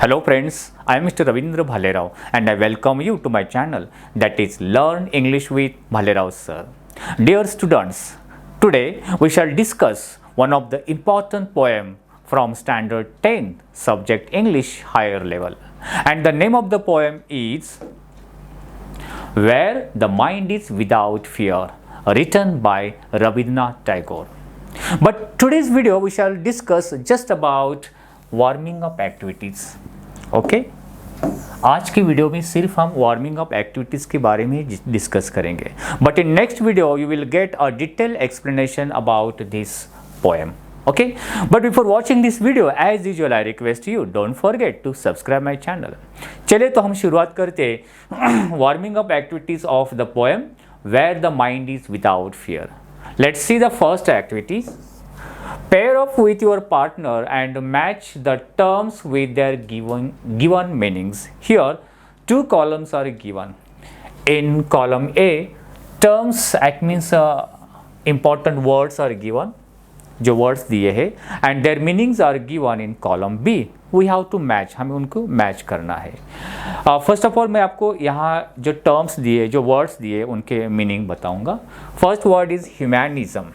Hello friends, I am Mr. Ravindra Bhalerao and I welcome you to my channel that is Learn English with Bhalerao Sir. Dear students, today we shall discuss one of the important poem from Standard 10 subject English higher level, and the name of the poem is Where the Mind is Without Fear, written by Rabindranath Tagore. But today's video we shall discuss just about warming up activities. Okay, आज की video में सिर्फ हम warming up activities के बारे में discuss करेंगे, but in next video you will get a detail explanation about this poem. Okay, but before watching this video as usual I request you don't forget to subscribe my channel. चलिए तो हम शुरुआत करते warming up activities of the poem where the mind is without fear. Let's see the first activity. Pair up with your partner and match the terms with their given meanings. Here, two columns are given. In column A, terms that means important words are given, जो words दिए हैं, and their meanings are given in column B. We have to match, हमें उनको match करना है. First of all मैं आपको यहाँ जो terms दिए, जो words दिए, उनके meaning बताऊँगा. First word is humanism,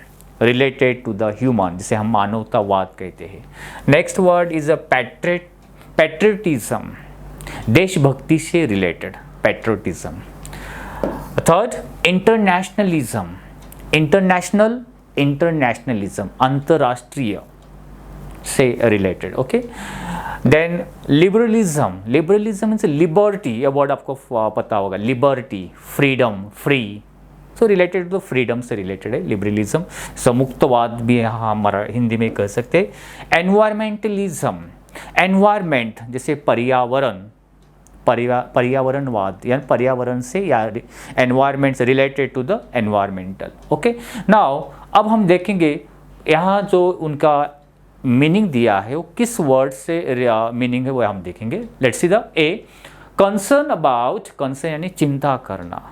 related to the human, जिसे हम मानवतावाद कहते हैं. Next word is a patriotism, देशभक्ति से related patriotism. Third internationalism, internationalism अंतर्राष्ट्रीय से related. Okay, then liberalism, means liberty, ये वर्ड आपको पता होगा, liberty, freedom, free, so related to freedom से रिलेटेड है लिबरलिज्म. सो मुक्तवाद भी यहाँ हमारा हिंदी में कह सकते हैं. एनवायरमेंटलिज्म, एनवायरमेंट जैसे पर्यावरणवाद या पर्यावरण से, या एनवायरमेंट से related to the environmental. Okay, now अब हम देखेंगे यहाँ जो उनका मीनिंग दिया है वो किस वर्ड से मीनिंग है वो हम देखेंगे. Let's see the A. Concern about, concern यानी चिंता करना,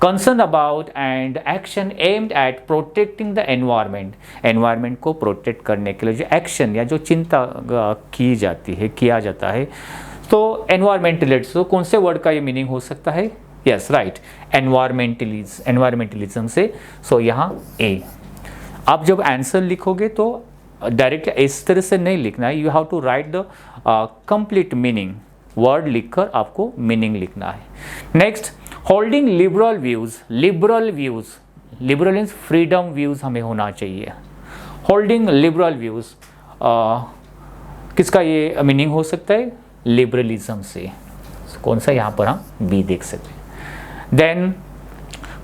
concern about and action aimed at protecting the environment. environment को प्रोटेक्ट करने के लिए जो एक्शन या जो चिंता की जाती है, किया जाता है, तो environmentalist, तो कौन से वर्ड का ये मीनिंग हो सकता है? यस राइट, एनवायरमेंटलिज्म से. सो यहाँ ए. आप जब आंसर लिखोगे तो डायरेक्ट इस तरह से नहीं लिखना है, you have to write the complete meaning, word लिखकर आपको मीनिंग लिखना है. Next, holding liberal views, liberal means freedom views हमें होना चाहिए. होल्डिंग लिबरल व्यूज़ किसका ये मीनिंग हो सकता है? लिबरलिज्म से. कौन सा? यहाँ पर हम बी देख सकते हैं. Then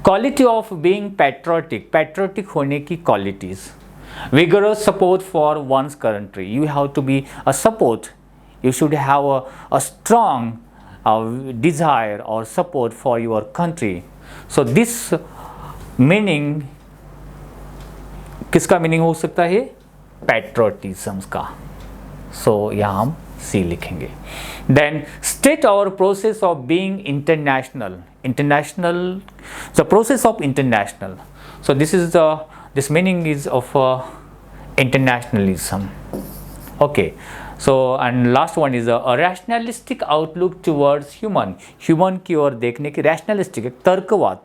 quality of being patriotic होने की qualities. Vigorous support for one's country, you have to be a support, you should have a strong desire or support for your country. So this meaning किसका meaning हो सकता है? Patriotism का. सो यहाँ हम C लिखेंगे. Then state or process of being international, the process of international. So this meaning is of internationalism. Okay, so and last one is a rationalistic outlook towards human की ओर देखने की. रैशनलिस्टिक एक तर्कवाद,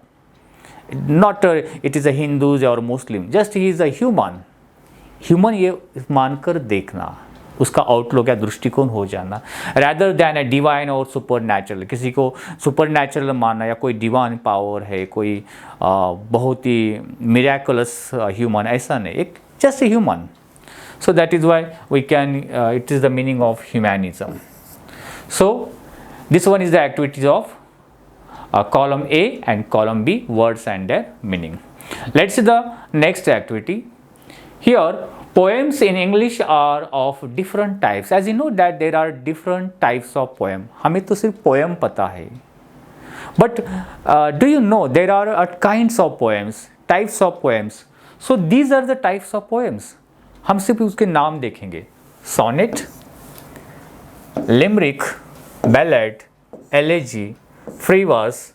not it is a Hindus or Muslim, just he is a human ये मानकर देखना, उसका आउटलुक या दृष्टिकोण हो जाना, rather than a divine or supernatural. किसी को सुपर नेचुरल मानना या कोई डिवाइन पावर है, कोई बहुत ही मिरेकुलस ह्यूमन, ऐसा नहीं, एक just a human. So that is why we can, it is the meaning of humanism. So this one is the activities of column A and column B, words and their meaning. Let's see the next activity. Here poems in English are of different types. As you know that there are different types of poem. हमें तो सिर्फ poem पता है. But do you know there are kinds of poems, types of poems. So these are the types of poems. हम सिर्फ उसके नाम देखेंगे. Sonnet, limerick, ballad, elegy, free verse,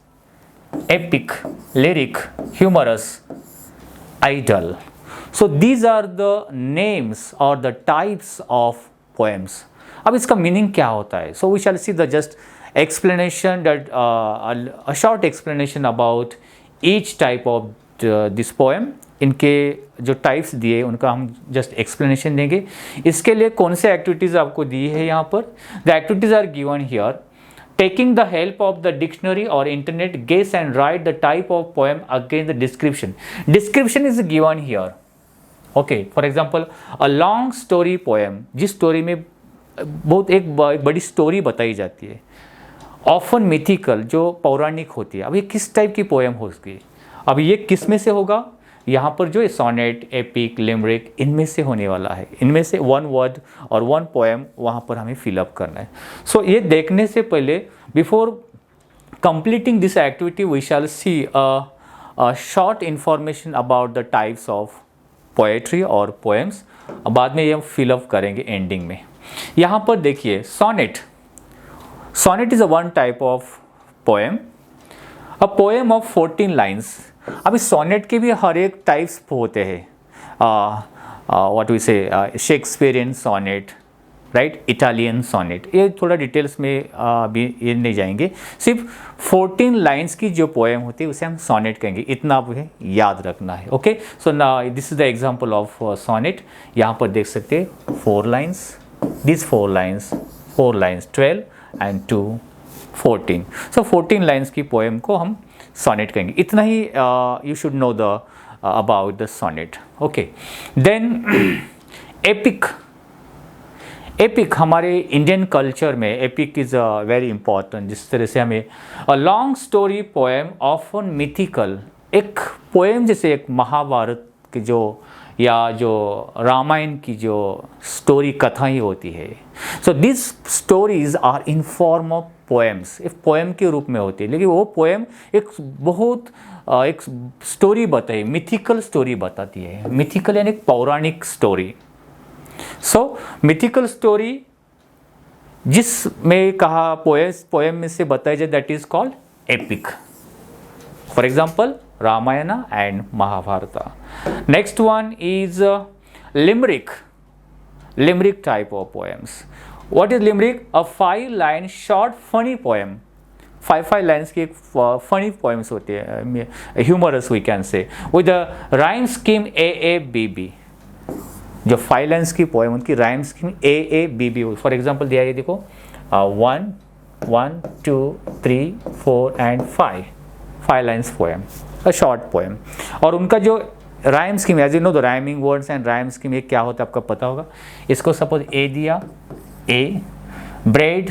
epic, lyric, humorous, idyll. So these are the names or the types of poems. अब इसका meaning क्या होता है? So we shall see the just explanation that a short explanation about each type of this poem. इनके जो types दिए उनका हम जस्ट एक्सप्लेनेशन देंगे. इसके लिए कौन से एक्टिविटीज़ आपको दी है यहाँ पर? The activities are given here. Taking the help of the dictionary और internet, guess and write the type of poem against the description. Description is given here. Okay, for example a long story poem, जिस story में बहुत एक बड़ी story बताई जाती है, often mythical, जो पौराणिक होती है. अब ये किस टाइप की पोएम होगी? अब ये किस में से होगा? यहाँ पर जो सोनेट, एपिक, लिमरिक, इनमें से होने वाला है. इनमें से वन वर्ड और वन पोएम वहाँ पर हमें फिलअप करना है. सो ये देखने से पहले, before completing this activity, we shall see a short information about the types of poetry और पोएम्स. बाद में ये हम फिलअप करेंगे एंडिंग में. यहाँ पर देखिए sonnet. Sonnet is a one type of poem, a poem of 14 lines. अब इस सोनेट के भी हर एक टाइप्स होते हैं. What we say, Shakespearean sonnet, right, Italian sonnet. ये थोड़ा डिटेल्स में अभी ये नहीं जाएंगे. सिर्फ 14 लाइन्स की जो पोएम होती है उसे हम सोनेट कहेंगे. इतना आपको याद रखना है. ओके, सो ना this is the example of sonnet. यहाँ पर देख सकते हैं 4 lines, this 4 lines 12 and 2 14. So 14 lines की पोएम को हम सोनेट कहेंगे. इतना ही you should know the about the sonnet. Okay, then epic. Epic हमारे इंडियन कल्चर में एपिक इज़ वेरी इंपॉर्टेंट. जिस तरह से हमें a long story poem often mythical, एक पोएम जैसे एक महाभारत के जो या जो रामायण की जो स्टोरी कथाएँ होती है. So this stories are in form of poems. एक पोएम के रूप में होती है, लेकिन वो पोएम एक बहुत एक स्टोरी बताई, मिथिकल स्टोरी बताती है. मिथिकल यानी एक पौराणिक स्टोरी. सो मिथिकल स्टोरी जिसमें कहा पोएम में से बताई जाए, that is called epic. For example Ramayana and Mahabharata. Next one is limerick. Limerick type of poems. What is limerick? A 5-line short funny poem. 5 lines की एक funny poems होती है, humorous we can say, with a rhyme scheme AABB. जो 5 lines की poem उनकी rhyme scheme AABB. For example दिया है, देखो 1 1 2 3 4 and 5 lines poem. A short poem. और उनका जो rhyme scheme, as you know the rhyming words and rhyme scheme, ये क्या होता है आपको पता होगा. इसको सपोज ए दिया, A, bread,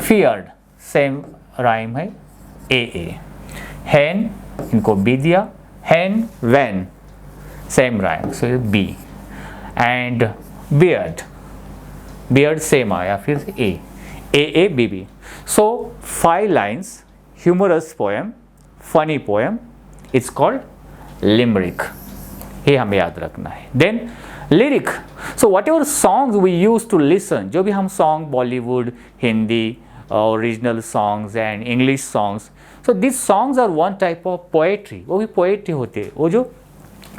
feared, same rhyme है ए. हैन, इनको बी दिया, hen, wren, same rhyme, so B. And beard, beard same आया, फिर से A B B. So 5 lines humorous poem, funny poem, it's called limerick. ये हमें याद रखना है. Then lyric. So whatever songs we used to listen, जो भी हम song, Bollywood, Hindi, original songs and English songs, so these songs are one type of poetry. वो भी poetry होती है. वो जो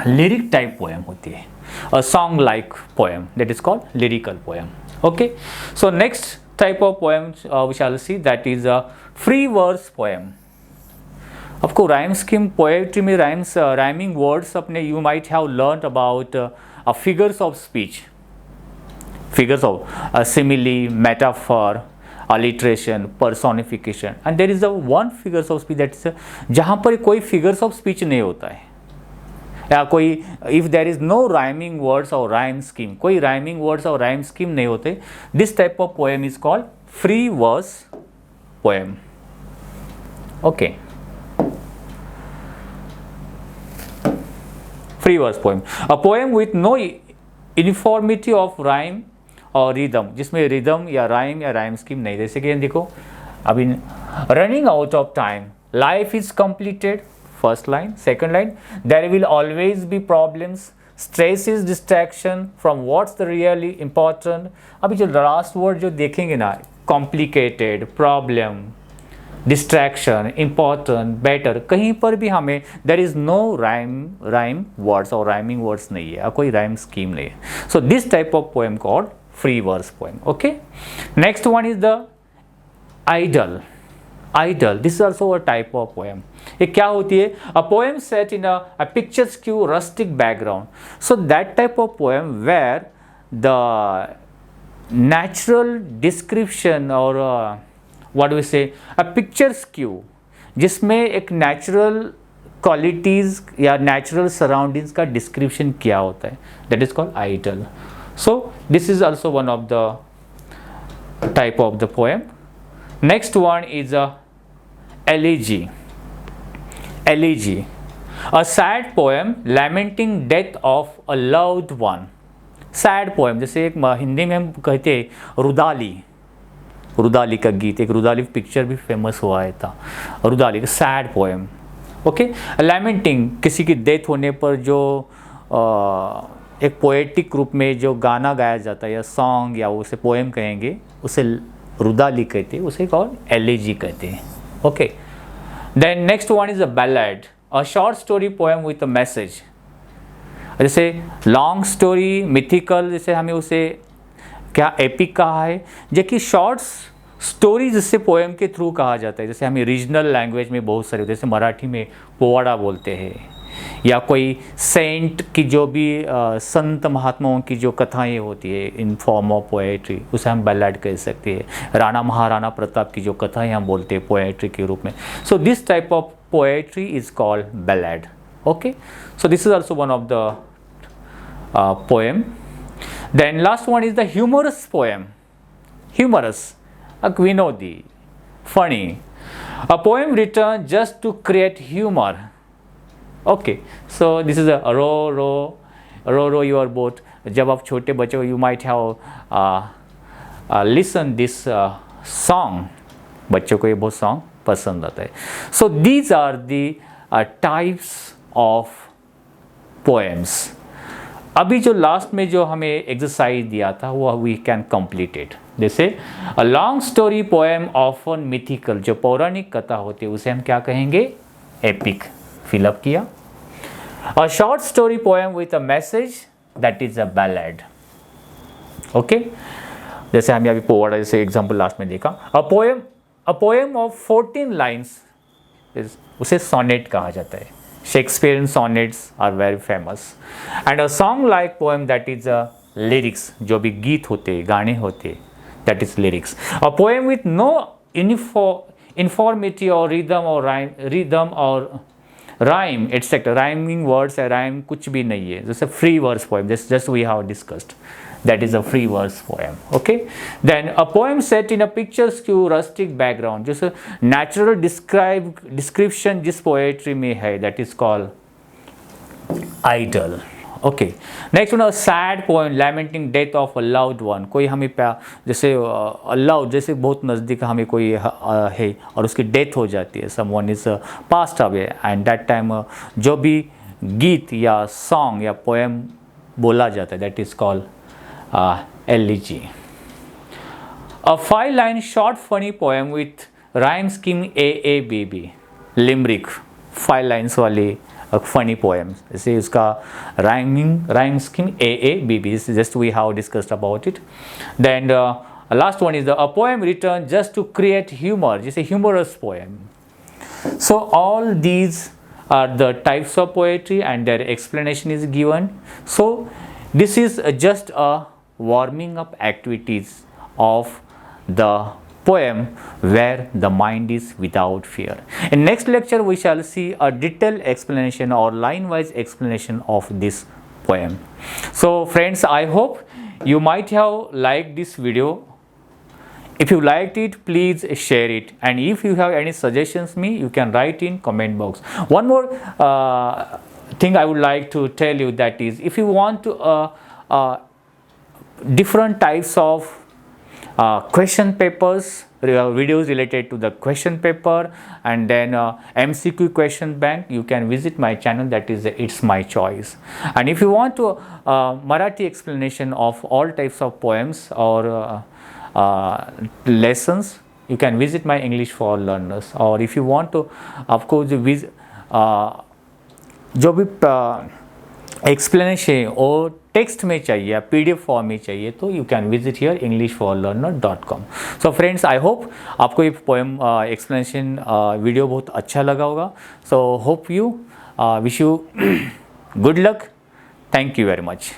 lyric type poem होती है, a song like poem, that is called lyrical poem. Okay, so next type of poem we shall see, that is a free verse poem. आपको rhyme scheme poetry में rhyming words अपने you might have learn about figures of speech, figures of simile, metaphor, alliteration, personification, and there is a one figures of speech that is जहाँ पर कोई figures of speech नहीं होता है, या कोई if there is no rhyming words और rhyme scheme, कोई राइमिंग वर्ड्स और राइम स्कीम नहीं होते, this type of poem is called free verse poem. Okay, free verse poem, a poem with no uniformity of rhyme और rhythm, जिसमें rhythm या rhyme या rhyme scheme नहीं. जैसे कि देखो अभी running out of time, life is completed, first line. Second line, there will always be problems, stress is distraction from what's the really important. अभी जो last word जो देखेंगे ना, complicated, problem, distraction, important, better, कहीं पर भी हमें there is no rhyme words और राइमिंग वर्ड्स नहीं है, कोई राइम स्कीम नहीं है. So this type of poem called free verse poem. Okay, next one is the idle. Idle, this is also a type of poem. ये क्या होती है? A poem set in a picturesque rustic background. So that type of poem where the natural description or what do we say, a picturesque, जिसमें एक natural qualities या natural surroundings का description किया होता है, that is called idyll. So this is also one of the type of the poem. Next one is a elegy. Elegy, a sad poem lamenting death of a loved one. Sad poem, जैसे एक हिंदी में हम कहते हैं रुदाली, रुदाली का गीत, एक rudali picture भी फेमस हुआ है था, rudali, sad poem. Okay, lamenting, किसी की डेथ होने पर जो एक पोएटिक रूप में जो गाना गाया जाता है या सॉन्ग या उसे पोएम कहेंगे, उसे रुदाली कहते हैं, उसे कौन एलिजी कहते हैं. Okay, then next one is a ballad, a short story poem with a message. जैसे लॉन्ग स्टोरी, मिथिकल, जैसे हमें उसे क्या एपिक कहा है, जो कि शॉर्ट्स स्टोरी जिससे पोएम के थ्रू कहा जाता है. जैसे हमें रीजनल लैंग्वेज में बहुत सारे, जैसे मराठी में पोवाड़ा बोलते हैं, या कोई सेंट की जो भी संत महात्माओं की जो कथाएं होती है इन फॉर्म ऑफ पोएट्री, उसे हम बैलेड कह सकते हैं. राणा महाराणा प्रताप की जो कथाएं हम बोलते हैं पोएट्री के रूप में. So this type of poetry is called ballad. Okay, so this is also one of the poem. Then last one is the humorous poem. Humorous, Vinodi, funny, a poem written just to create humor. Okay, so this is a row your boat. जब आप छोटे बच्चे हो, you might have listen this song. बच्चों को ये बहुत song पसंद आता है. So these are the types of poems. अभी जो लास्ट में जो हमें एक्सरसाइज दिया था वो वी कैन कंप्लीट इट. जैसे a long story poem often mythical, जो पौराणिक कथा होती है उसे हम क्या कहेंगे? एपिक. फिलअप किया. अ short story poem with a message, that is a ballad. Okay, जैसे हम अभी पोवाड़ा जैसे एग्जांपल लास्ट में देखा. अ पोएम ऑफ 14 लाइन्स, उसे सोनेट कहा जाता है. Shakespearean sonnets are very famous. And a song like poem, that is a lyrics, जो भी गीत होते, गाने होते, that is lyrics. A poem with no informity or rhythm or rhyme etc. Rhyming words या rhyme कुछ भी नहीं है. जैसे free verse poem, just we have discussed. That is a free verse poem. Okay, then a poem set in a picturesque rustic background, जैसे natural description जिस poetry में है, that is called idyll. Okay, next one, a sad poem lamenting death of a loved one. कोई हमें जैसे loved, जैसे बहुत नज़दीक हमें कोई है और उसकी डेथ हो जाती है, someone is passed away, and that time जो भी गीत या song या poem बोला जाता है, that is called elegy. A 5-line short funny poem with rhyme scheme AABB. limerick, 5 lines वाली funny poem. जैसे उसका rhyme scheme AABB. Just we have discussed about it. Then last one is a poem written just to create humor. जैसे humorous poem. So all these are the types of poetry and their explanation is given. So this is just a warming up activities of the poem where the mind is without fear. In next lecture we shall see a detailed explanation or line wise explanation of this poem. So friends, I hope you might have liked this video. If you liked it, please share it, and if you have any suggestions me, you can write in comment box. One more thing I would like to tell you, that is, if you want to different types of question papers, videos related to the question paper, and then MCQ question bank, you can visit my channel, that is It's My Choice. And if you want to Marathi explanation of all types of poems or lessons, you can visit my English for Learners. Or if you want to, of course, जो भी explanation और text में चाहिए या PDF form में चाहिए तो you can visit here englishforlearner.com। So friends, I hope आपको ये पोएम एक्सप्लेनेशन वीडियो बहुत अच्छा लगा होगा। So hope you wish you good luck. Thank you very much.